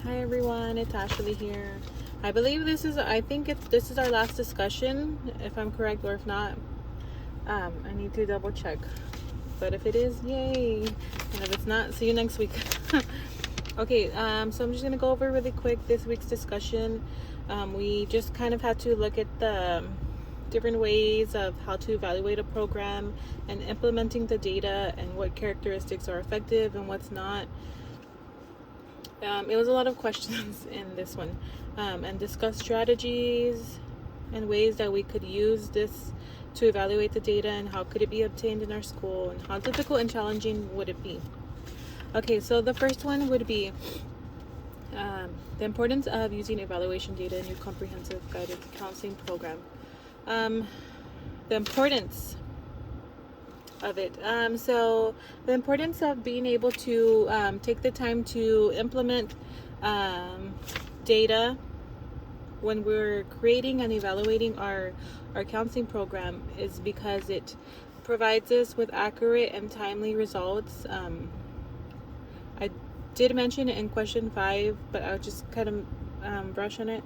Hi everyone, it's Ashley here. I believe this is our last discussion, if I'm correct, or if not, I need to double check. But if it is, yay! And if it's not, see you next week. Okay, so I'm just gonna go over really quick this week's discussion. We just kind of had to look at the different ways of how to evaluate a program and implementing the data and what characteristics are effective and what's not. It was a lot of questions in this one, and discuss strategies and ways that we could use this to evaluate the data and how could it be obtained in our school and how difficult and challenging would it be. Okay, so the first one would be the importance of using evaluation data in your comprehensive guided counseling program. The importance of it. So the importance of being able to take the time to implement data when we're creating and evaluating our counseling program is because it provides us with accurate and timely results. I did mention it in question 5, but I'll just kind of brush on it.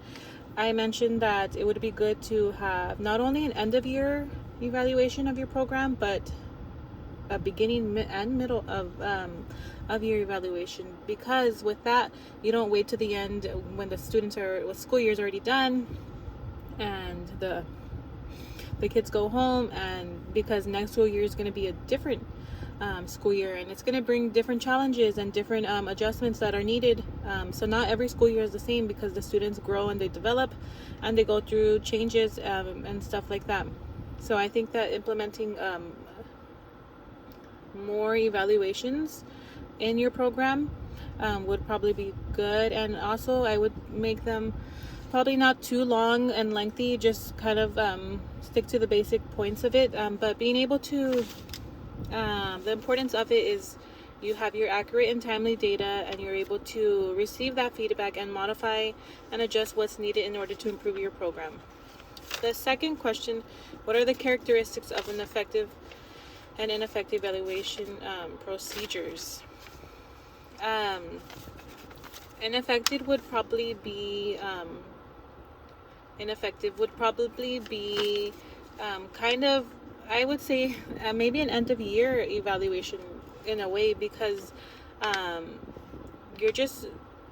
I mentioned that it would be good to have not only an end of year evaluation of your program, but a beginning and middle of your evaluation, because with that you don't wait to the end when the school year is already done and the kids go home, and because next school year is going to be a different school year and it's going to bring different challenges and different adjustments that are needed. So not every school year is the same because the students grow and they develop and they go through changes and stuff like that. So I think that implementing more evaluations in your program would probably be good, and also I would make them probably not too long and lengthy, just kind of stick to the basic points of it, but being able to the importance of it is you have your accurate and timely data and you're able to receive that feedback and modify and adjust what's needed in order to improve your program. The second question, what are the characteristics of an effective and ineffective evaluation procedures? Ineffective would probably be kind of, I would say, maybe an end of year evaluation in a way, because you're just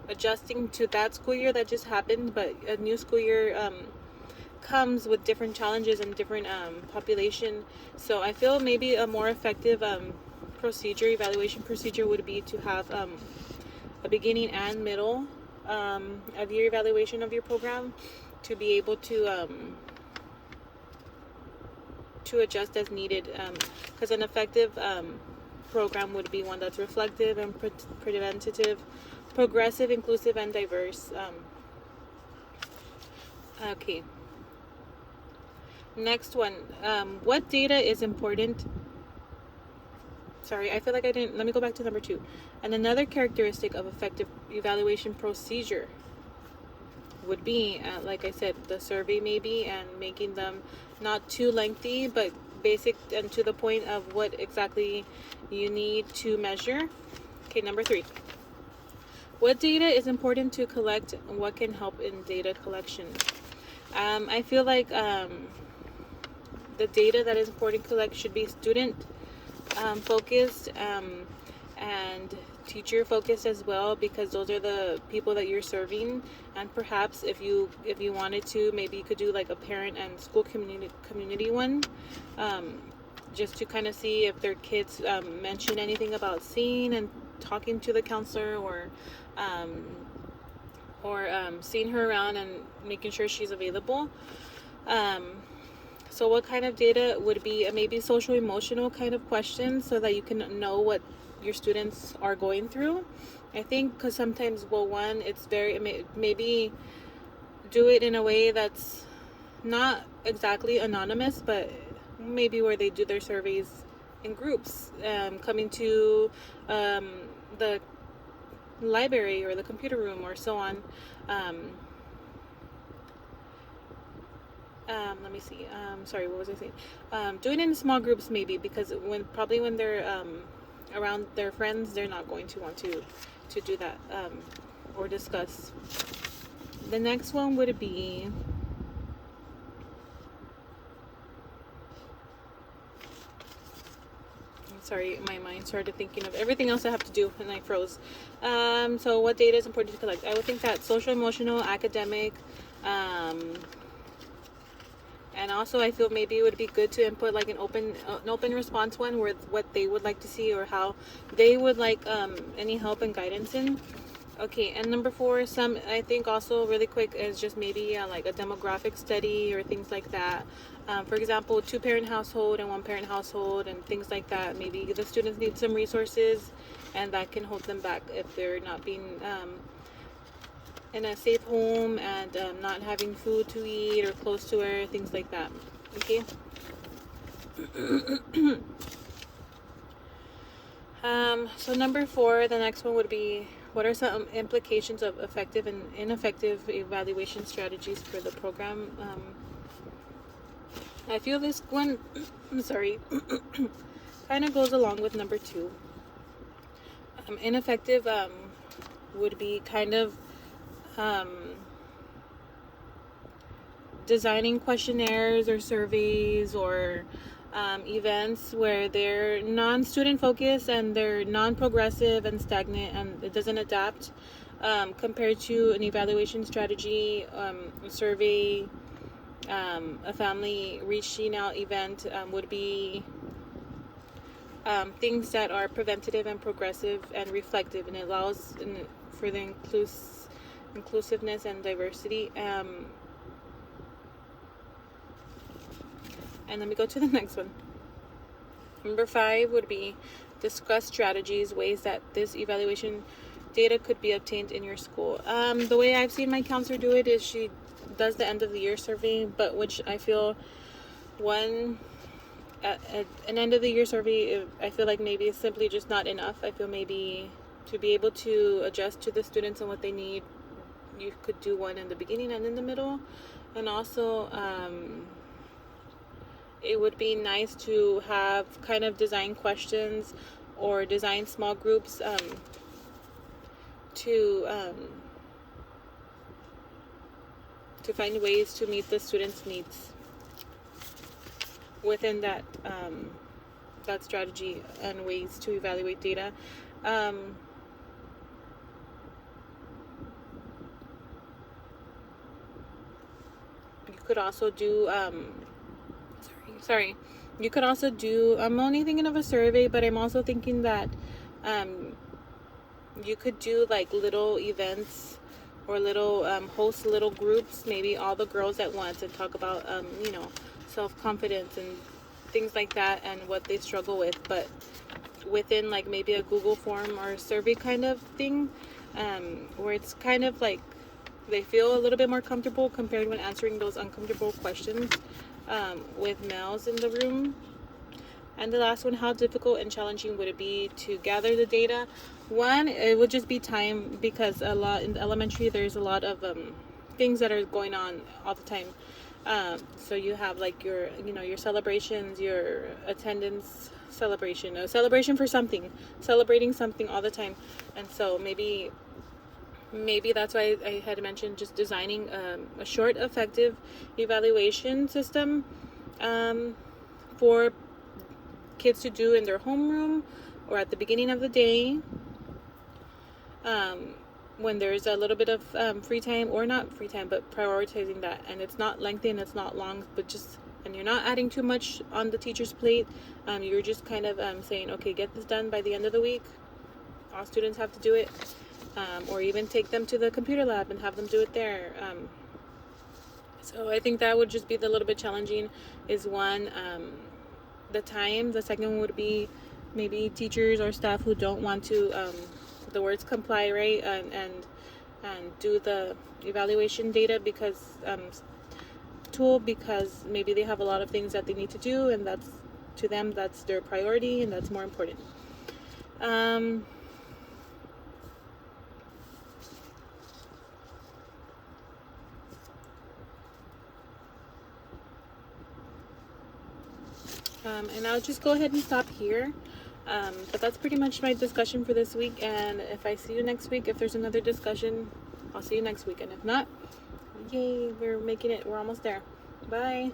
adjusting to that school year that just happened, but a new school year comes with different challenges and different population. So I feel maybe a more effective evaluation procedure would be to have a beginning and middle of your evaluation of your program, to be able to adjust as needed, because an effective program would be one that's reflective and preventative, progressive, inclusive, and diverse. Okay. Next one, what data is important? Sorry, I feel like I didn't. Let me go back to number 2. And another characteristic of effective evaluation procedure would be, like I said, the survey maybe, and making them not too lengthy, but basic and to the point of what exactly you need to measure. Okay, number 3. What data is important to collect and what can help in data collection? I feel like the data that is important to collect should be student focused and teacher focused as well, because those are the people that you're serving. And perhaps if you wanted to, maybe you could do like a parent and school community one, just to kind of see if their kids mention anything about seeing and talking to the counselor, or seeing her around and making sure she's available. So what kind of data would be maybe social emotional kind of questions, so that you can know what your students are going through. I think because sometimes, one, it's very, maybe do it in a way that's not exactly anonymous, but maybe where they do their surveys in groups, coming to the library or the computer room or so on. Let me see. Sorry, what was I saying? Doing it in small groups maybe, because when they're around their friends, they're not going to want to do that. or discuss. The next one would be sorry, my mind started thinking of everything else I have to do and I froze. So what data is important to collect? I would think that social, emotional, academic, and also I feel maybe it would be good to input like an open response one with what they would like to see or how they would like any help and guidance in. Okay, and number 4, some I think also really quick is just maybe like a demographic study or things like that. For example, 2-parent household and 1-parent household and things like that. Maybe the students need some resources, and that can hold them back if they're not being in a safe home and not having food to eat or close to her, things like that. Okay. So number 4, the next one would be, what are some implications of effective and ineffective evaluation strategies for the program? I feel this one, I'm sorry, kind of goes along with number 2. Ineffective would be kind of designing questionnaires or surveys or events where they're non-student focused and they're non-progressive and stagnant and it doesn't adapt, compared to an evaluation strategy, a survey, a family reaching out event would be things that are preventative and progressive and reflective, and it allows for the inclusiveness and diversity. And let me go to the next one. Number 5 would be discuss strategies, ways that this evaluation data could be obtained in your school. The way I've seen my counselor do it is she does the end of the year survey, but which I feel an end of the year survey, I feel like maybe it's simply just not enough. I feel maybe to be able to adjust to the students and what they need, you could do one in the beginning and in the middle. And also it would be nice to have kind of design questions or design small groups to find ways to meet the students' needs within that that strategy and ways to evaluate data. You could also do you could also do, I'm only thinking of a survey, but I'm also thinking that you could do like little events or little host little groups, maybe all the girls at once, and talk about self-confidence and things like that and what they struggle with, but within like maybe a Google form or a survey kind of thing, where it's kind of like they feel a little bit more comfortable compared when answering those uncomfortable questions with males in the room. And the last one, how difficult and challenging would it be to gather the data? One, it would just be time, because a lot in the elementary there's a lot of things that are going on all the time. So you have like your celebrations, your attendance celebration, a celebration for something, celebrating something all the time. And so maybe that's why I had mentioned just designing a short, effective evaluation system for kids to do in their homeroom or at the beginning of the day, when there's a little bit of free time, or not free time, but prioritizing that, and it's not lengthy and it's not long, but just, and you're not adding too much on the teacher's plate. You're just kind of saying, okay, get this done by the end of the week. All students have to do it. Or even take them to the computer lab and have them do it there. So I think that would just be the little bit challenging, is one, the time. The second one would be maybe teachers or staff who don't want to, the words comply, right, and do the evaluation data because because maybe they have a lot of things that they need to do, and that's, to them, that's their priority and that's more important. And I'll just go ahead and stop here. But that's pretty much my discussion for this week. And if I see you next week, if there's another discussion, I'll see you next week. And if not, yay, we're making it. We're almost there. Bye.